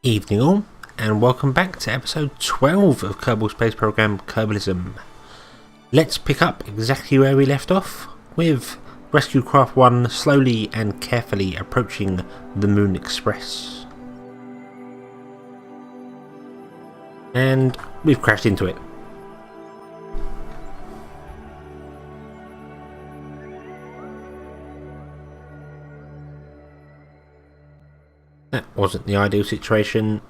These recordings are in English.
Evening all, and welcome back to episode 12 of Kerbal Space Program Kerbalism. Let's pick up exactly where we left off, with Rescue Craft 1 slowly and carefully approaching the Moon Express. And we've crashed into it. That wasn't the ideal situation.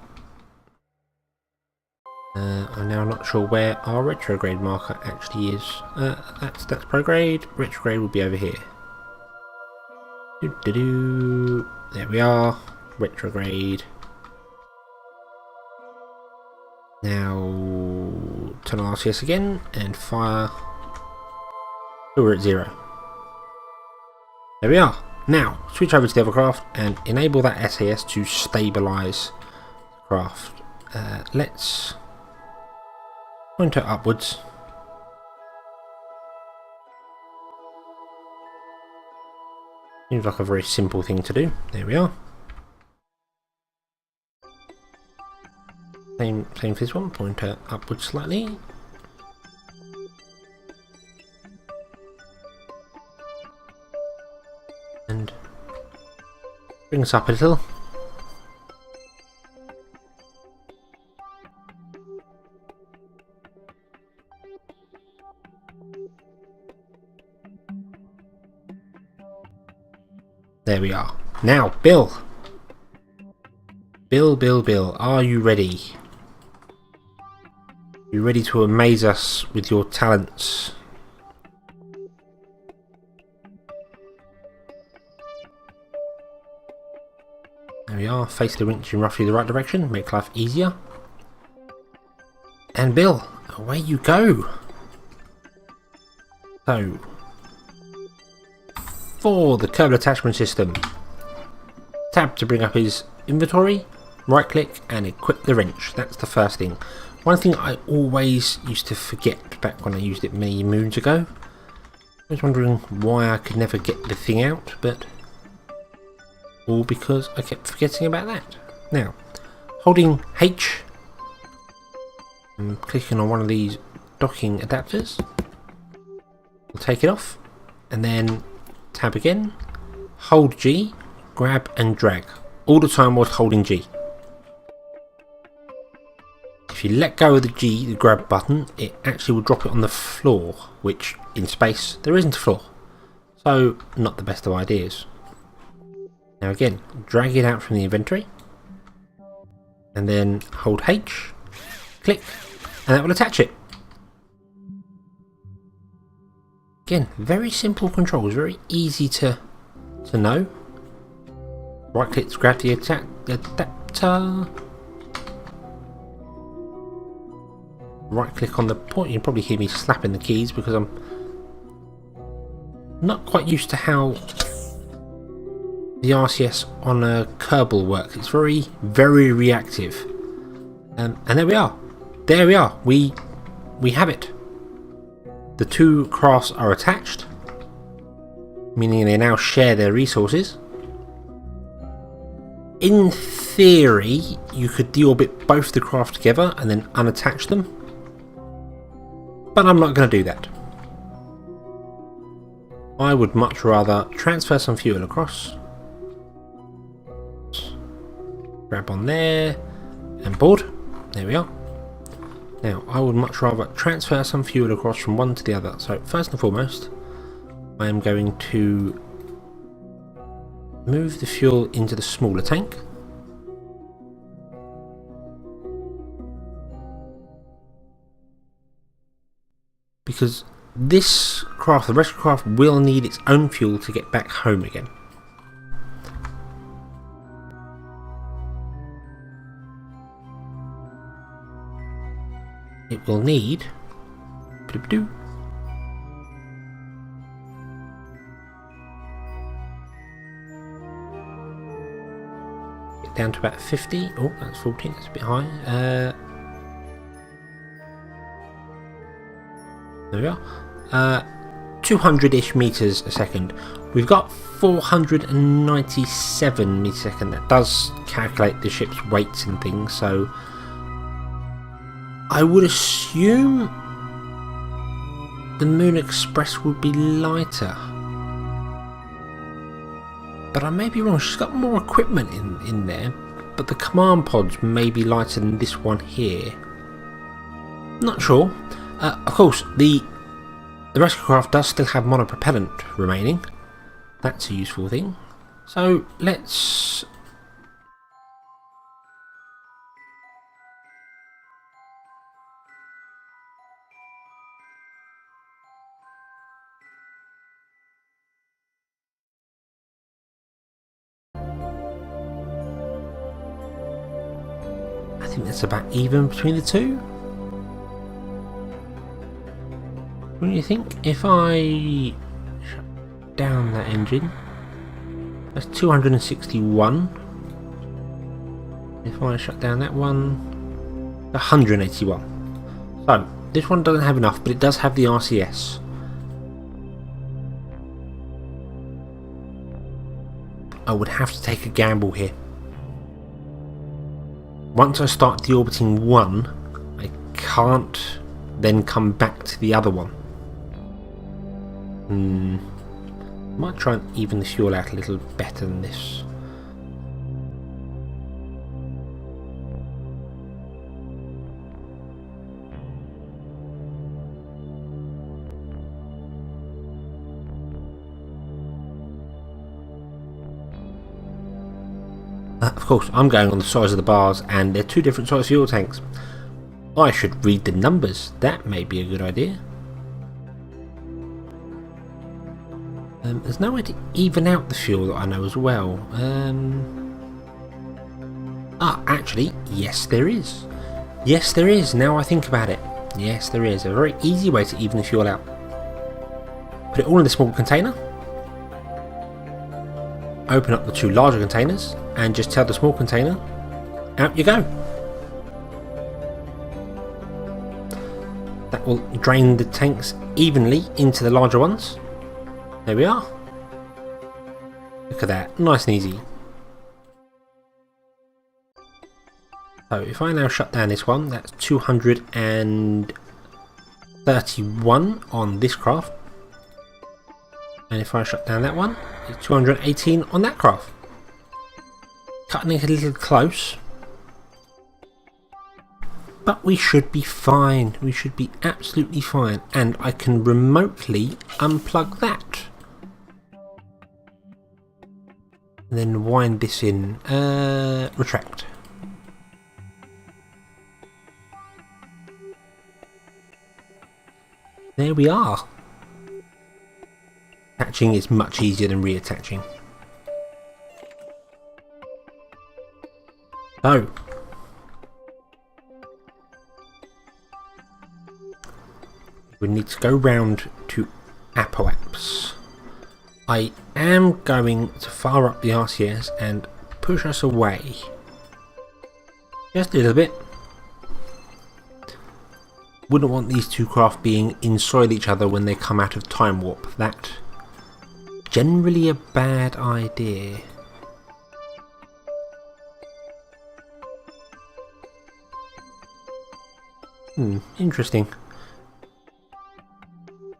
I'm now not sure where our retrograde marker actually is. That's prograde. Retrograde will be over here. There we are. Retrograde. Now turn on RCS again and fire. Oh, we're at 0. There we are. Now, switch over to the other craft and enable that SAS to stabilise the craft. Let's point it upwards. Seems like a very simple thing to do. There we are. Same for this one, point it upwards slightly. And bring us up a little. There we are. Now, Bill, are you ready? You ready to amaze us with your talents? There we are, face the winch in roughly the right direction, make life easier. And Bill, away you go! So, for the Kerbal attachment system, tab to bring up his inventory, right click and equip the wrench. That's the first thing. One thing I always used to forget back when I used it many moons ago. I was wondering why I could never get the thing out, but all because I kept forgetting about that. Now, holding H and clicking on one of these docking adapters, we'll take it off, and then tab again, hold G, grab and drag. All the time whilst holding G. If you let go of the G, the grab button, it actually will drop it on the floor, which in space there isn't a floor. So, not the best of ideas. Now again, drag it out from the inventory, and then hold H, click, and that will attach it. Again, very simple controls, very easy to know. Right click to grab the adapter. Right click on the point. You can probably hear me slapping the keys because I'm not quite used to how the RCS on a Kerbal works. It's very reactive. And there we are. There we are. We have it. The two crafts are attached, meaning they now share their resources. In theory, you could deorbit both the craft together and then unattach them, but I'm not going to do that. I would much rather transfer some fuel across, grab on there, and board. There we are. Now, I would much rather transfer some fuel across from one to the other. So, first and foremost, I am going to move the fuel into the smaller tank. Because this craft, the rescue craft, will need its own fuel to get back home again. It will need get down to about 50. Oh, that's 14, that's a bit high. There we are. 200-ish meters a second. We've got 497 meters a second. That does calculate the ship's weights and things, so I would assume the Moon Express would be lighter. But I may be wrong, she's got more equipment in there, but the command pods may be lighter than this one here. Not sure. Of course, the rescue craft does still have monopropellant remaining. That's a useful thing. So let's... I think that's about even between the two. What do you think? If I shut down that engine, that's 261. If I shut down that one, 181. So this one doesn't have enough, but it does have the RCS. I would have to take a gamble here. Once I start deorbiting one, I can't then come back to the other one. Might try and even the fuel out a little better than this. Of course, I'm going on the size of the bars, and they're two different size fuel tanks. I should read the numbers. That may be a good idea. There's no way to even out the fuel that I know as well. Actually, yes there is. Yes there is, now I think about it. Yes there is. A very easy way to even the fuel out. Put it all in the small container. Open up the two larger containers and just tell the small container, out you go. That will drain the tanks evenly into the larger ones. There we are. Look at that, nice and easy. So if I now shut down this one, that's 231 on this craft. And if I shut down that one, it's 218 on that craft. Cutting it a little close. But we should be fine. We should be absolutely fine. And I can remotely unplug that. And then wind this in. Retract. There we are. Attaching is much easier than reattaching. So, we need to go round to Apoaps. I am going to fire up the RCS and push us away. Just a little bit. Wouldn't want these two craft being inside each other when they come out of time warp. That generally a bad idea. Interesting.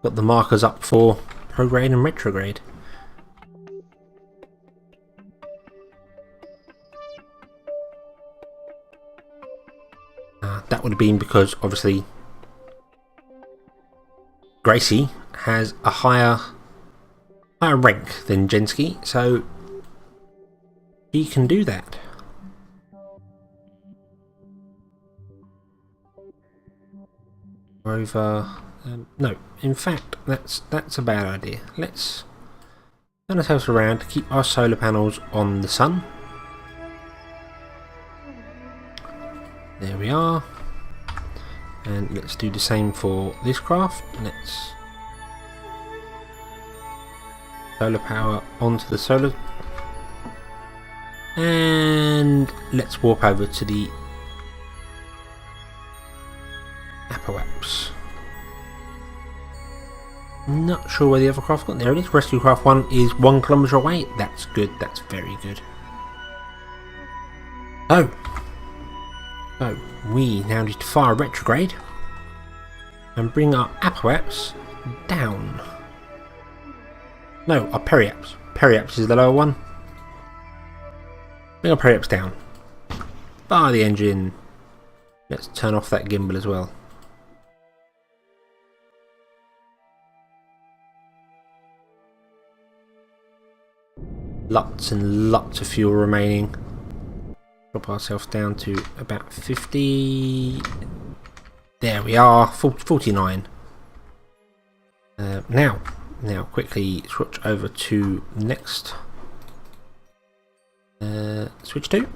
Got the markers up for prograde and retrograde. That would have been because obviously Gracie has a higher rank than Jensky, so he can do that. Over, no, in fact, that's a bad idea. Let's turn ourselves around to keep our solar panels on the sun. There we are. And let's do the same for this craft. Let's solar power onto the solar, and let's warp over to the Apoaps. Not sure where the other craft got. There it is. Rescue craft 1 is 1 kilometre away. That's good. That's very good. Oh. So, we now need to fire retrograde and bring our apoaps down. No, our periaps. Periaps is the lower one. Bring our periaps down. Fire the engine. Let's turn off that gimbal as well. Lots and lots of fuel remaining. Drop ourselves down to about 50. There we are, 49. Now quickly switch over to next. Switch to.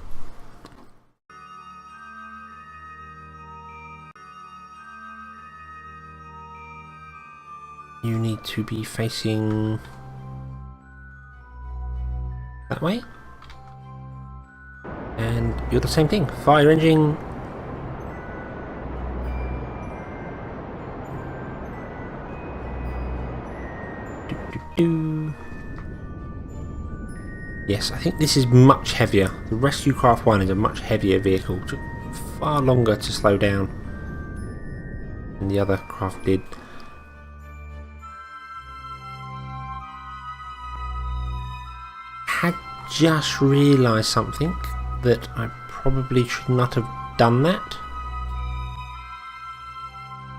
You need to be facing that way, and you're the same thing. Fire engine. Yes, I think this is much heavier. The Rescue Craft 1 is a much heavier vehicle. Took far longer to slow down than the other craft did. Had just realised something, that I probably should not have done that.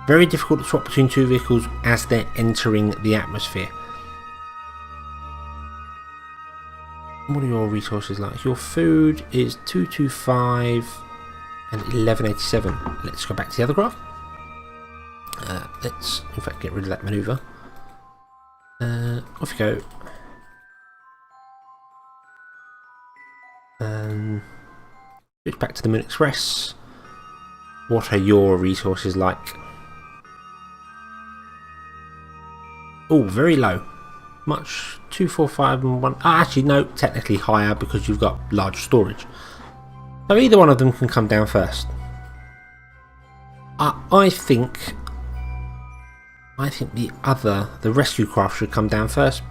Very difficult to swap between two vehicles as they're entering the atmosphere. What are your resources like? Your food is 225 and 1187. Let's go back to the other graph. Let's in fact get rid of that manoeuvre. Off you go. Switch back to the Mun Express. What are your resources like? Oh, very low. Much 245 and 1. Actually, no, technically higher because you've got large storage. So either one of them can come down first. I think the rescue craft should come down first,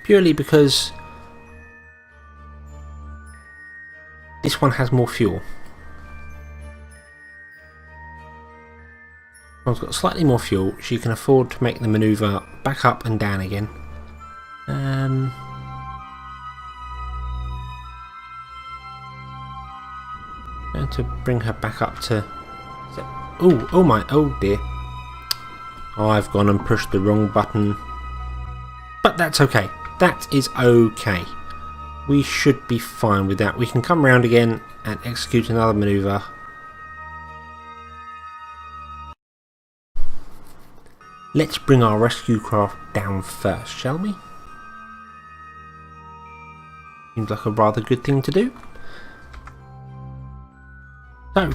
purely because this one has more fuel. One's got slightly more fuel, so you can afford to make the manoeuvre back up and down again. Going to bring her back up to. Oh dear! I've gone and pushed the wrong button, but that's okay. That is okay. We should be fine with that. We can come round again and execute another manoeuvre. Let's bring our rescue craft down first, shall we? Seems like a rather good thing to do. So,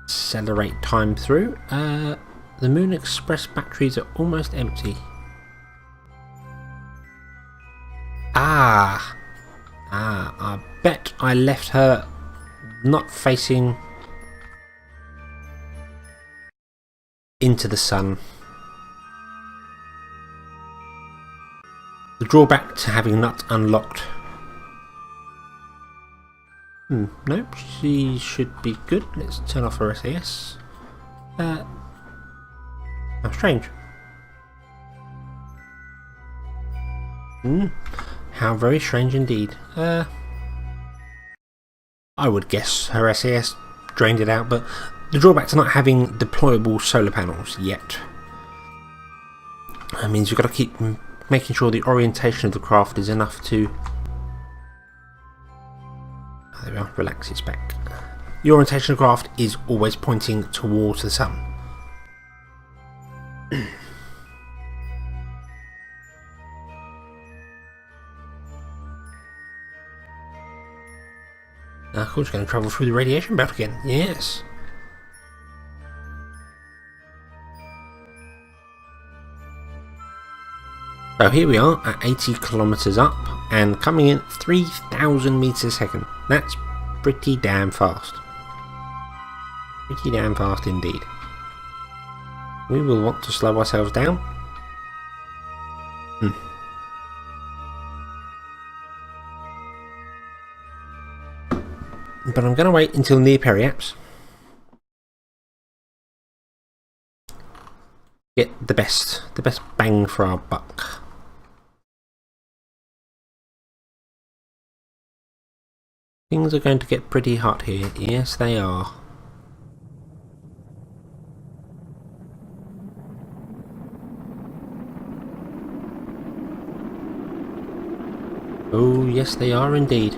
accelerate time through. The Mun Express batteries are almost empty. I bet I left her not facing into the sun. The drawback to having not unlocked. Nope, she should be good. Let's turn off her SAS. How strange. How very strange indeed. I would guess her SAS drained it out, but the drawback to not having deployable solar panels yet. That means you've got to keep making sure the orientation of the craft is enough to. There we are, relax, it's back. The orientation of the craft is always pointing towards the sun. Of course, going to travel through the radiation belt again. Yes. So here we are at 80 kilometers up and coming in 3,000 meters a second. That's pretty damn fast. Pretty damn fast indeed. we will want to slow ourselves down. But I'm going to wait until near periaps. Get the best bang for our buck. Things are going to get pretty hot here. Yes, they are. Oh, yes, they are indeed.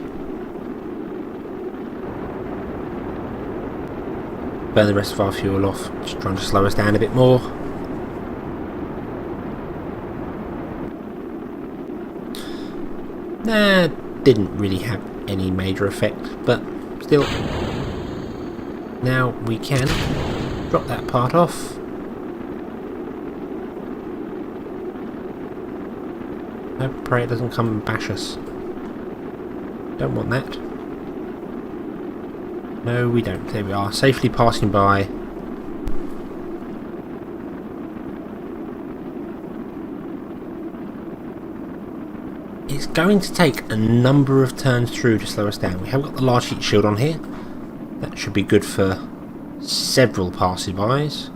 Burn the rest of our fuel off, just trying to slow us down a bit more. Nah, didn't really have any major effect, but still. Now we can drop that part off. I pray it doesn't come and bash us. Don't want that. No, we don't. There we are, safely passing by. It's going to take a number of turns through to slow us down. We have got the large heat shield on here. That should be good for several passers-bys.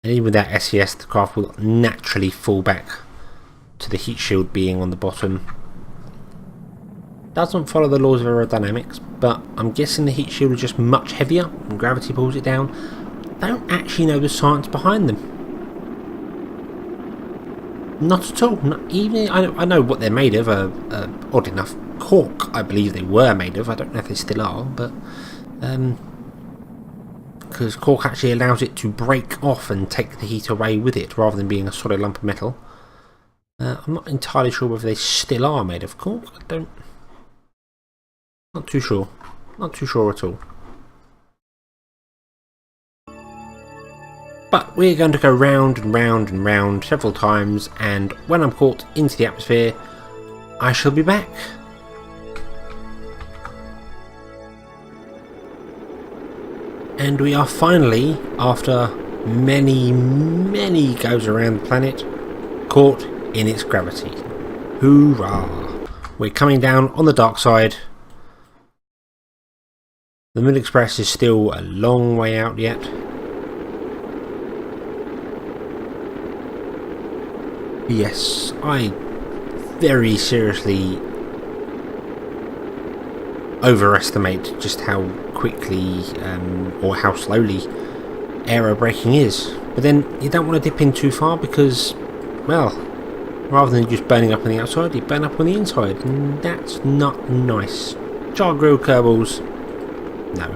And even without SES, the craft will naturally fall back to the heat shield being on the bottom. Doesn't follow the laws of aerodynamics, but I'm guessing the heat shield is just much heavier and gravity pulls it down. Don't actually know the science behind them. Not at all. Not even. I know what they're made of. Odd enough, cork. I believe they were made of. I don't know if they still are, but because cork actually allows it to break off and take the heat away with it, rather than being a solid lump of metal. I'm not entirely sure whether they still are made of cork. I don't. Not too sure. Not too sure at all. But we're going to go round and round and round several times, and when I'm caught into the atmosphere, I shall be back. And we are finally, after many goes around the planet, caught in its gravity. Hoorah! We're coming down on the dark side. The Mun Express is still a long way out yet. Yes, I very seriously overestimate just how quickly or how slowly aero braking is. But then you don't want to dip in too far because, well, rather than just burning up on the outside, you burn up on the inside, and that's not nice. Char grilled Kerbals. No.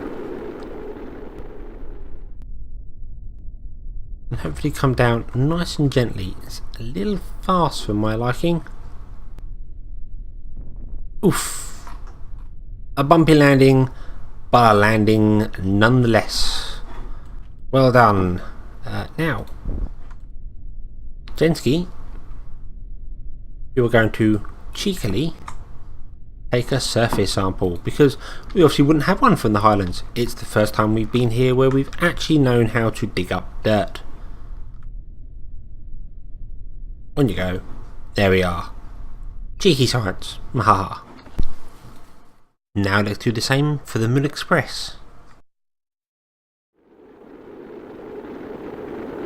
And hopefully come down nice and gently. It's a little fast for my liking. Oof. A bumpy landing, but a landing nonetheless. Well done. Now, Jenski, you are going to cheekily take a surface sample, because we obviously wouldn't have one from the Highlands. It's the first time we've been here where we've actually known how to dig up dirt. On you go. There we are. Cheeky science. Mahaha. Now let's do the same for the Mun Express.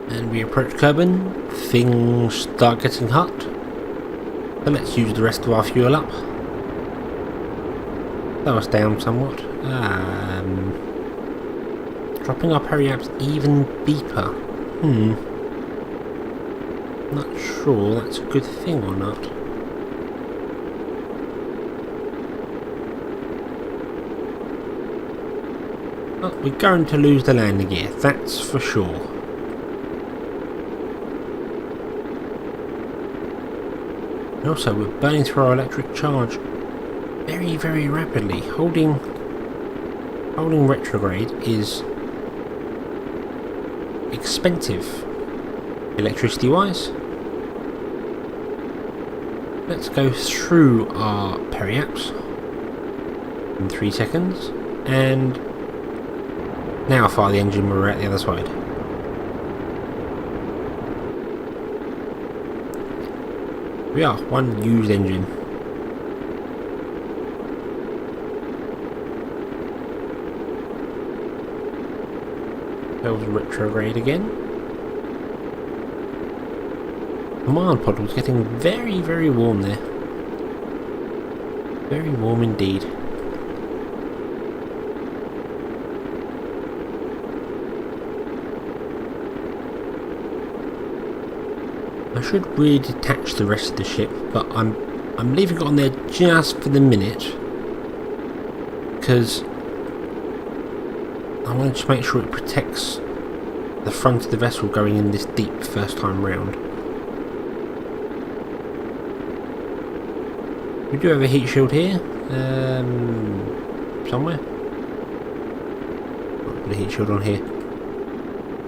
And we approach Kerbal. Things start getting hot. So let's use the rest of our fuel up. Slow us down somewhat. Dropping our periaps even deeper. Not sure that's a good thing or not. Well, we're going to lose the landing gear, that's for sure. And also, we're burning through our electric charge very rapidly. Holding retrograde is expensive electricity wise. Let's go through our periaps in 3 seconds, and Now fire the engine when we're at the other side. We are one used engine. Tells retrograde again. The mild pod was getting very, very warm there. Very warm indeed. I should really detach the rest of the ship, but I'm leaving it on there just for the minute because I want to make sure it protects the front of the vessel going in this deep first time round. We do have a heat shield here, somewhere. I'll put a heat shield on here.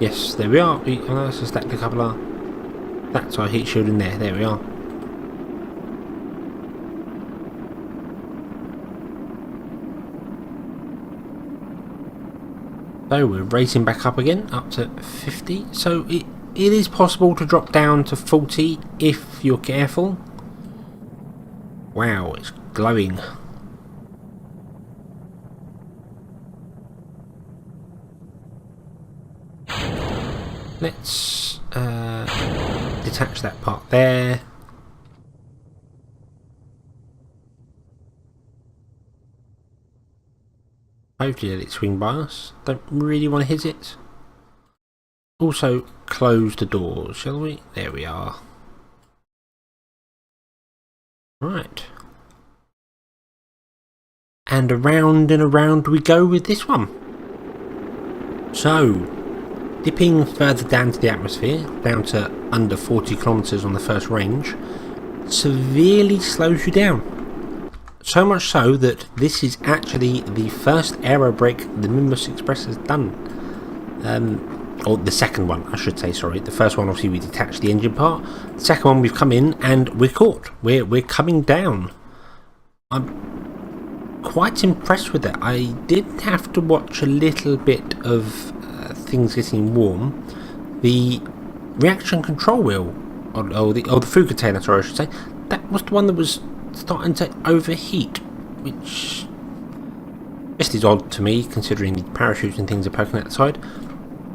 Yes, there we are. Oh, that's a stacked a couple of. That's our heat shield in there. There we are. So we're racing back up again, up to 50. So it is possible to drop down to 40 if you're careful. Wow, it's glowing. Let's detach that part there. Hopefully let it swing by us. Don't really want to hit it. Also close the doors, shall we? There we are. Right. And around we go with this one. So, dipping further down to the atmosphere, down to under 40 kilometers on the first range, severely slows you down. So much so that this is actually the first aero brake the Nimbus Express has done. Or the second one, I should say, sorry. The first one, obviously, we detached the engine part. The second one, we've come in and we're caught. We're coming down. I'm quite impressed with that. I did have to watch a little bit of things getting warm. The reaction control wheel, or the food container, sorry, I should say, that was the one that was starting to overheat, which just is odd to me, considering the parachutes and things are poking out the side.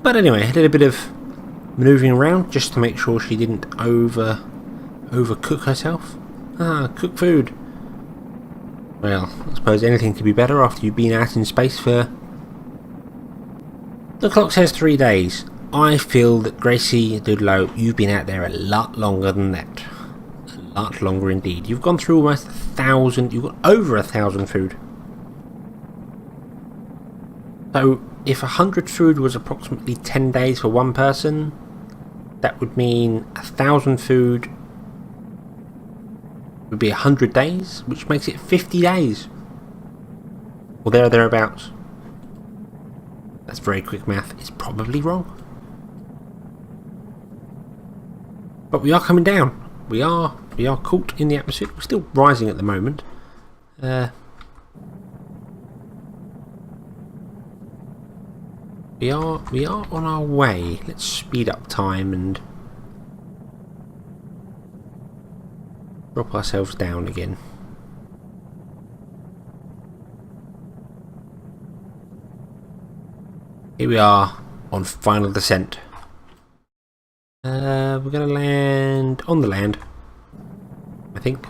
But anyway, a little bit of manoeuvring around just to make sure she didn't overcook herself. Cook food. Well, I suppose anything could be better after you've been out in space for... The clock says 3 days. I feel that Gracie and Doodlo, you've been out there a lot longer than that. A lot longer indeed. You've gone through almost 1,000, you've got over 1,000 food. So, if 100 food was approximately 10 days for one person, that would mean 1,000 food would be 100 days, which makes it 50 days. Or thereabouts. That's very quick math. It's probably wrong. But we are coming down. We are caught in the atmosphere. We're still rising at the moment. We are on our way. Let's speed up time and drop ourselves down again. Here we are on final descent. We're going to land on the land, I think.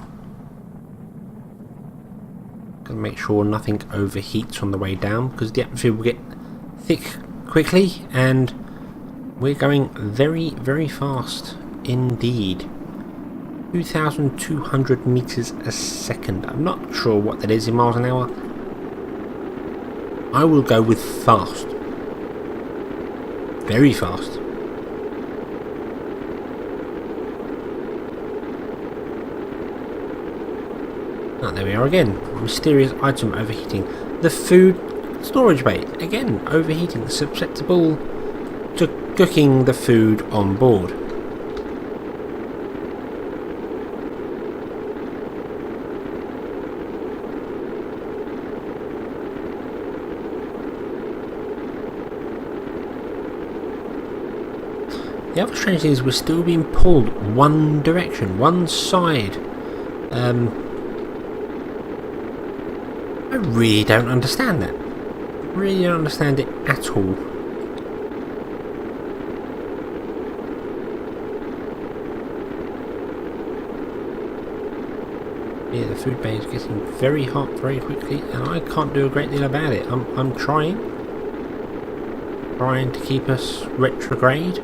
Going to make sure nothing overheats on the way down, because the atmosphere will get thick quickly, and we're going very, very fast indeed. 2,200 meters a second. I'm not sure what that is in miles an hour. I will go with fast. Very fast. Oh, there we are again. Mysterious item overheating. The food storage bay, again, overheating, susceptible to cooking the food on board. The other strange thing is we're still being pulled one direction, one side. I really don't understand that. Really don't understand it at all. Yeah, the food bay is getting very hot very quickly, and I can't do a great deal about it. I'm trying to keep us retrograde.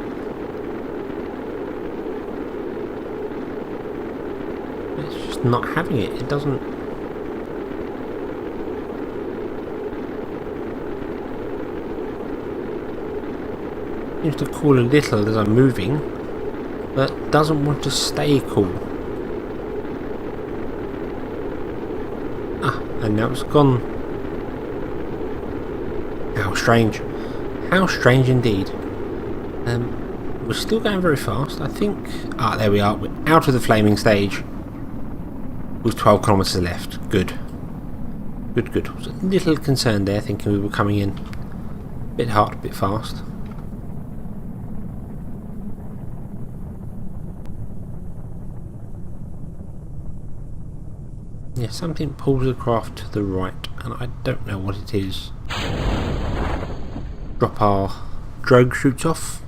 It's just not having it. It doesn't. Seems to cool a little as I'm moving, but doesn't want to stay cool. And now it's gone. How strange. How strange indeed. We're still going very fast, I think. Ah, there we are. We're out of the flaming stage. With 12 kilometres left. Good. Good, good. I was a little concerned there, thinking we were coming in a bit hard, a bit fast. Yeah, something pulls the craft to the right, and I don't know what it is. Drop our drogue chutes off.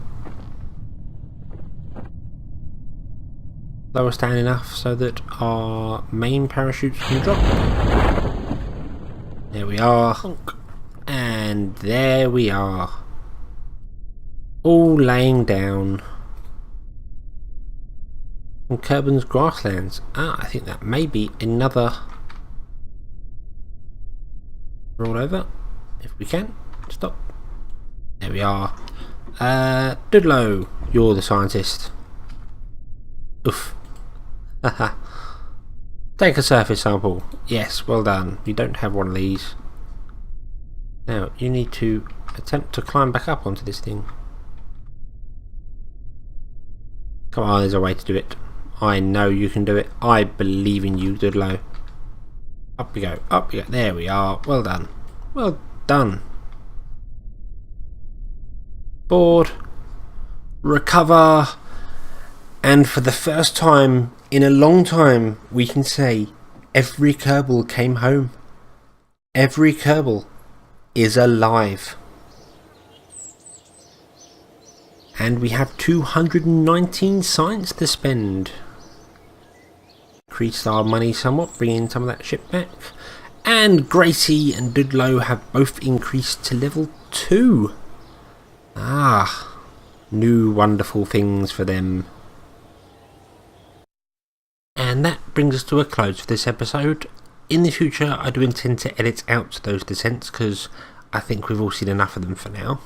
Lower us down enough so that our main parachutes can drop. There we are. And there we are. All laying down on Kerbal's grasslands. Ah, I think that may be another roll over, if we can. Stop. There we are. Doodlo, you're the scientist. Oof. Haha. Take a surface sample. Yes, well done. You don't have one of these. Now, you need to attempt to climb back up onto this thing. Come on, there's a way to do it. I know you can do it. I believe in you, Doodlo. Up we go, up we go. There we are. Well done. Well done. Board. Recover. And for the first time in a long time, we can say every Kerbal came home. Every Kerbal is alive. And we have 219 science to spend. Increased our money somewhat, bringing some of that ship back. And Gracie and Doodlo have both increased to level 2. Ah, new wonderful things for them. And that brings us to a close for this episode. In the future, I do intend to edit out those descents because I think we've all seen enough of them for now.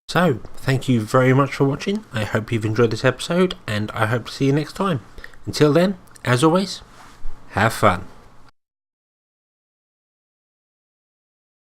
So, thank you very much for watching. I hope you've enjoyed this episode, and I hope to see you next time. Until then, as always, have fun.